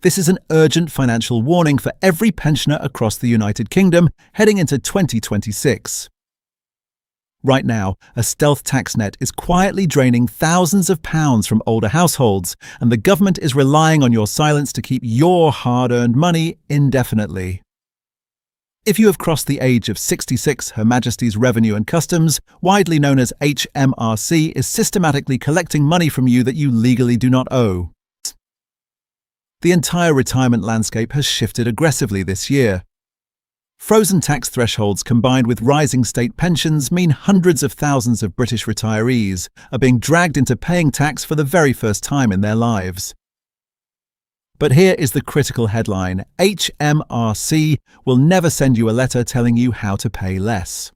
This is an urgent financial warning for every pensioner across the United Kingdom heading into 2026. Right now, a stealth tax net is quietly draining thousands of pounds from older households, and the government is relying on your silence to keep your hard-earned money indefinitely. If you have crossed the age of 66, Her Majesty's Revenue and Customs, widely known as HMRC, is systematically collecting money from you that you legally do not owe. The entire retirement landscape has shifted aggressively this year. Frozen tax thresholds combined with rising state pensions mean hundreds of thousands of British retirees are being dragged into paying tax for the very first time in their lives. But here is the critical headline: HMRC will never send you a letter telling you how to pay less.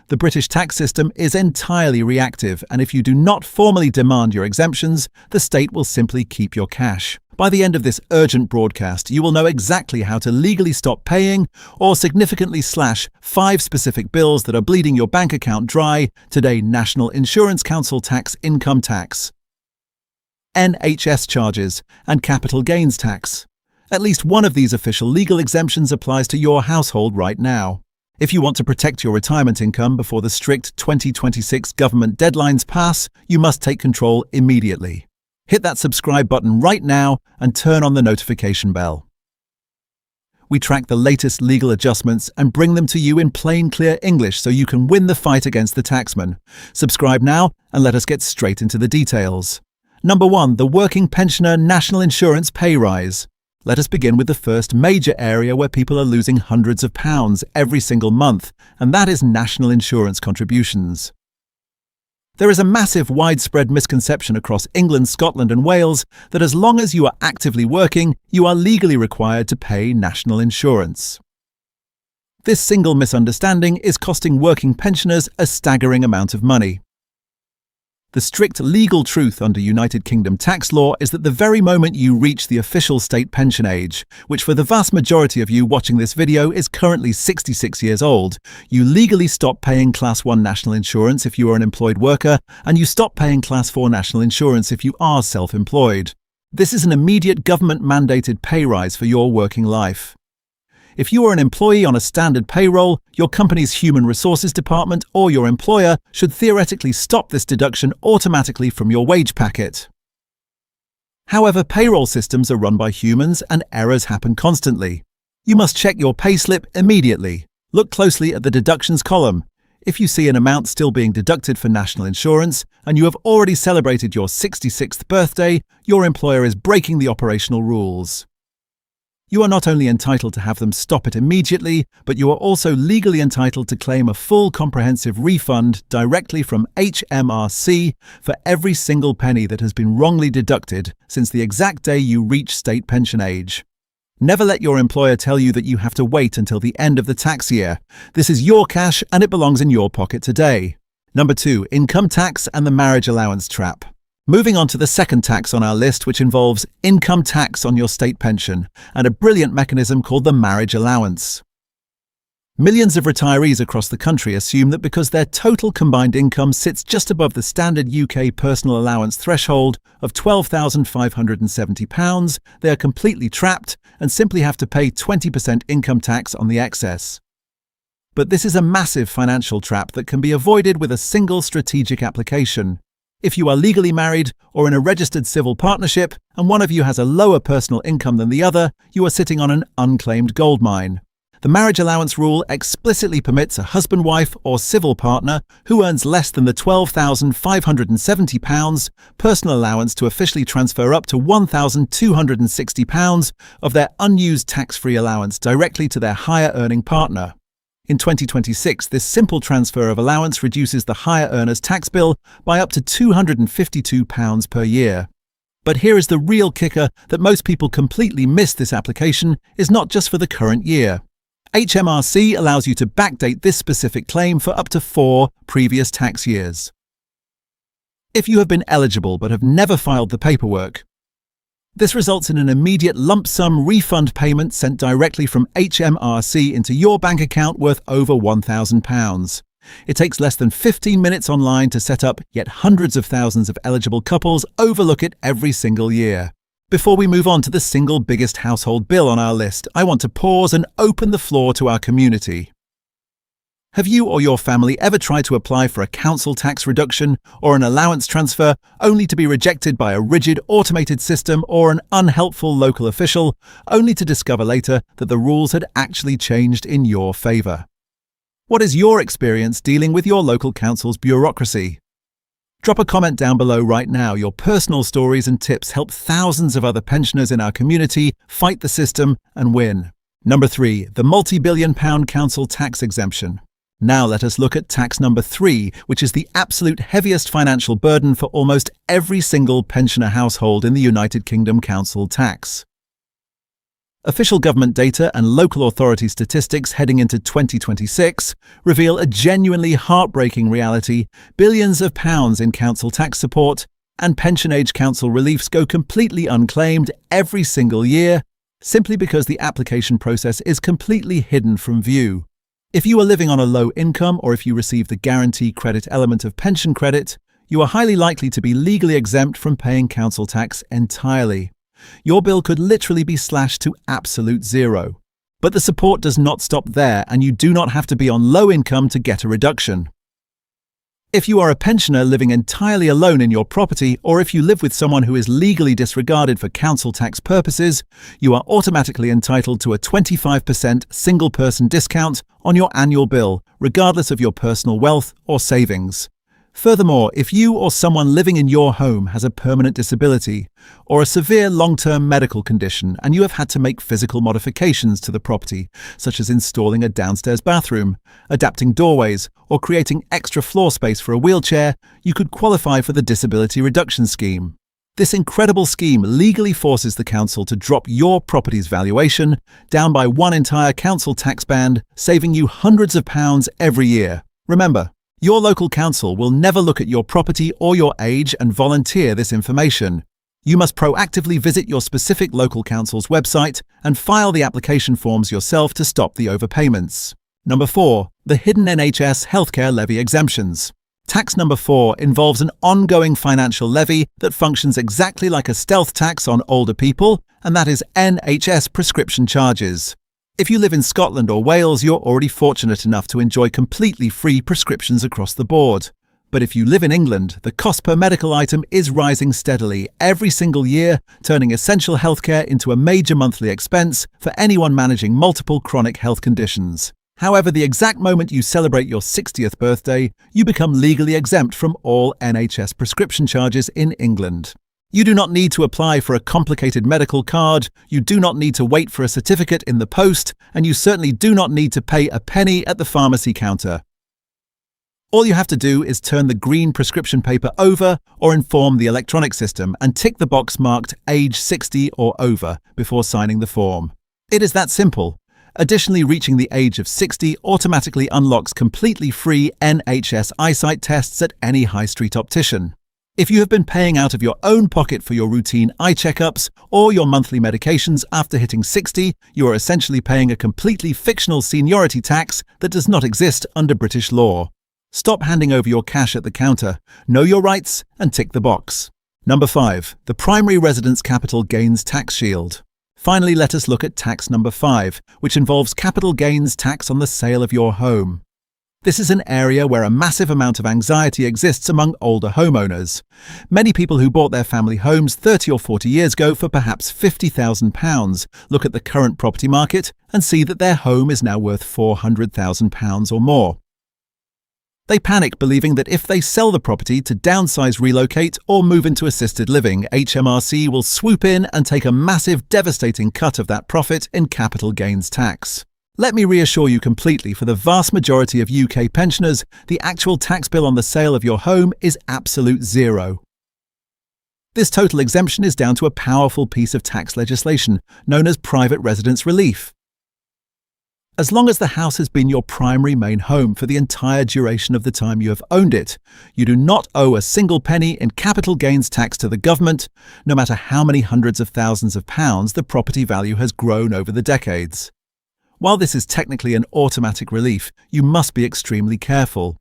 The British tax system is entirely reactive, and if you do not formally demand your exemptions, the state will simply keep your cash. By the end of this urgent broadcast, you will know exactly how to legally stop paying or significantly slash 5 specific bills that are bleeding your bank account dry today: National Insurance Council tax, income tax, NHS charges, and capital gains tax. At least one of these official legal exemptions applies to your household right now. If you want to protect your retirement income before the strict 2026 government deadlines pass, you must take control immediately. Hit that subscribe button right now and turn on the notification bell. We track the latest legal adjustments and bring them to you in plain, clear English so you can win the fight against the taxman. Subscribe now and let us get straight into the details. Number 1. The Working Pensioner National Insurance Pay Rise. Let us begin with the first major area where people are losing hundreds of pounds every single month, and that is national insurance contributions. There is a massive widespread misconception across England, Scotland and Wales that as long as you are actively working, you are legally required to pay national insurance. This single misunderstanding is costing working pensioners a staggering amount of money. The strict legal truth under United Kingdom tax law is that the very moment you reach the official state pension age, which for the vast majority of you watching this video is currently 66 years old, you legally stop paying Class 1 national insurance if you are an employed worker, and you stop paying Class 4 national insurance if you are self-employed. This is an immediate government-mandated pay rise for your working life. If you are an employee on a standard payroll, your company's human resources department or your employer should theoretically stop this deduction automatically from your wage packet. However, payroll systems are run by humans and errors happen constantly. You must check your payslip immediately. Look closely at the deductions column. If you see an amount still being deducted for national insurance and you have already celebrated your 66th birthday, your employer is breaking the operational rules. You are not only entitled to have them stop it immediately, but you are also legally entitled to claim a full comprehensive refund directly from HMRC for every single penny that has been wrongly deducted since the exact day you reach state pension age. Never let your employer tell you that you have to wait until the end of the tax year. This is your cash and it belongs in your pocket today. Number 2. Income tax and the marriage allowance trap. Moving on to the second tax on our list, which involves income tax on your state pension and a brilliant mechanism called the Marriage Allowance. Millions of retirees across the country assume that because their total combined income sits just above the standard UK personal allowance threshold of £12,570, they are completely trapped and simply have to pay 20% income tax on the excess. But this is a massive financial trap that can be avoided with a single strategic application. If you are legally married or in a registered civil partnership and one of you has a lower personal income than the other, you are sitting on an unclaimed goldmine. The marriage allowance rule explicitly permits a husband, wife or civil partner who earns less than the £12,570 personal allowance to officially transfer up to £1,260 of their unused tax-free allowance directly to their higher earning partner. In 2026, this simple transfer of allowance reduces the higher earner's tax bill by up to £252 per year. But here is the real kicker that most people completely miss: this application is not just for the current year. HMRC allows you to backdate this specific claim for up to 4 previous tax years. If you have been eligible but have never filed the paperwork, this results in an immediate lump sum refund payment sent directly from HMRC into your bank account worth over £1,000. It takes less than 15 minutes online to set up, yet hundreds of thousands of eligible couples overlook it every single year. Before we move on to the single biggest household bill on our list, I want to pause and open the floor to our community. Have you or your family ever tried to apply for a council tax reduction or an allowance transfer only to be rejected by a rigid automated system or an unhelpful local official, only to discover later that the rules had actually changed in your favour? What is your experience dealing with your local council's bureaucracy? Drop a comment down below right now. Your personal stories and tips help thousands of other pensioners in our community fight the system and win. Number 3. The multi-billion-pound council tax exemption. Now let us look at tax number 3, which is the absolute heaviest financial burden for almost every single pensioner household in the United Kingdom council tax. Official government data and local authority statistics heading into 2026 reveal a genuinely heartbreaking reality. Billions of pounds in council tax support and pension-age council reliefs go completely unclaimed every single year, simply because the application process is completely hidden from view. If you are living on a low income or if you receive the guarantee credit element of pension credit, you are highly likely to be legally exempt from paying council tax entirely. Your bill could literally be slashed to absolute zero. But the support does not stop there, and you do not have to be on low income to get a reduction. If you are a pensioner living entirely alone in your property, or if you live with someone who is legally disregarded for council tax purposes, you are automatically entitled to a 25% single-person discount on your annual bill, regardless of your personal wealth or savings. Furthermore, if you or someone living in your home has a permanent disability or a severe long-term medical condition and you have had to make physical modifications to the property, such as installing a downstairs bathroom, adapting doorways, or creating extra floor space for a wheelchair, you could qualify for the Disability Reduction Scheme. This incredible scheme legally forces the council to drop your property's valuation down by one entire council tax band, saving you hundreds of pounds every year. Remember, your local council will never look at your property or your age and volunteer this information. You must proactively visit your specific local council's website and file the application forms yourself to stop the overpayments. Number 4. The hidden NHS healthcare levy exemptions. Tax number 4 involves an ongoing financial levy that functions exactly like a stealth tax on older people, and that is NHS prescription charges. If you live in Scotland or Wales, you're already fortunate enough to enjoy completely free prescriptions across the board. But if you live in England, the cost per medical item is rising steadily every single year, turning essential healthcare into a major monthly expense for anyone managing multiple chronic health conditions. However, the exact moment you celebrate your 60th birthday, you become legally exempt from all NHS prescription charges in England. You do not need to apply for a complicated medical card, you do not need to wait for a certificate in the post, and you certainly do not need to pay a penny at the pharmacy counter. All you have to do is turn the green prescription paper over or inform the electronic system and tick the box marked age 60 or over before signing the form. It is that simple. Additionally, reaching the age of 60 automatically unlocks completely free NHS eyesight tests at any high street optician. If you have been paying out of your own pocket for your routine eye checkups or your monthly medications after hitting 60, you are essentially paying a completely fictional seniority tax that does not exist under British law. Stop handing over your cash at the counter, know your rights, and tick the box. Number 5. The primary residence capital gains tax shield. Finally, let us look at tax number 5, which involves capital gains tax on the sale of your home. This is an area where a massive amount of anxiety exists among older homeowners. Many people who bought their family homes 30 or 40 years ago for perhaps £50,000 look at the current property market and see that their home is now worth £400,000 or more. They panic, believing that if they sell the property to downsize, relocate, or move into assisted living, HMRC will swoop in and take a massive, devastating cut of that profit in capital gains tax. Let me reassure you completely, for the vast majority of UK pensioners, the actual tax bill on the sale of your home is absolute zero. This total exemption is down to a powerful piece of tax legislation known as private residence relief. As long as the house has been your primary main home for the entire duration of the time you have owned it, you do not owe a single penny in capital gains tax to the government, no matter how many hundreds of thousands of pounds the property value has grown over the decades. While this is technically an automatic relief, you must be extremely careful.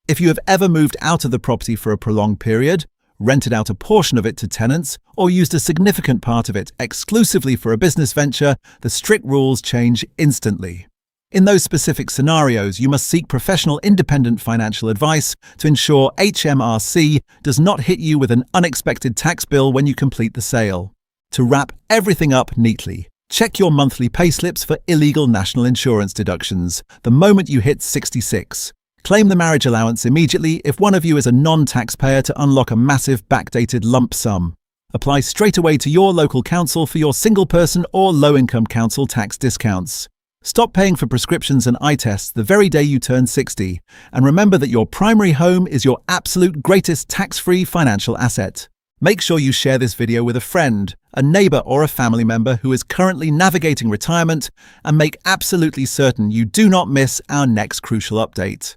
If you have ever moved out of the property for a prolonged period, rented out a portion of it to tenants, or used a significant part of it exclusively for a business venture, the strict rules change instantly. In those specific scenarios, you must seek professional independent financial advice to ensure HMRC does not hit you with an unexpected tax bill when you complete the sale. To wrap everything up neatly, check your monthly payslips for illegal national insurance deductions the moment you hit 66. Claim the marriage allowance immediately if one of you is a non-taxpayer to unlock a massive backdated lump sum. Apply straight away to your local council for your single-person or low-income council tax discounts. Stop paying for prescriptions and eye tests the very day you turn 60, and remember that your primary home is your absolute greatest tax-free financial asset. Make sure you share this video with a friend, a neighbor, or a family member who is currently navigating retirement, and make absolutely certain you do not miss our next crucial update.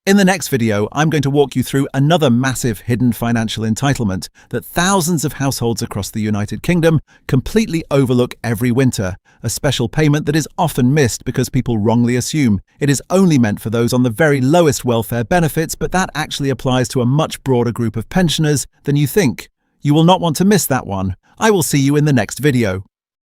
In the next video, I'm going to walk you through another massive hidden financial entitlement that thousands of households across the United Kingdom completely overlook every winter, a special payment that is often missed because people wrongly assume it is only meant for those on the very lowest welfare benefits, but that actually applies to a much broader group of pensioners than you think. You will not want to miss that one. I will see you in the next video.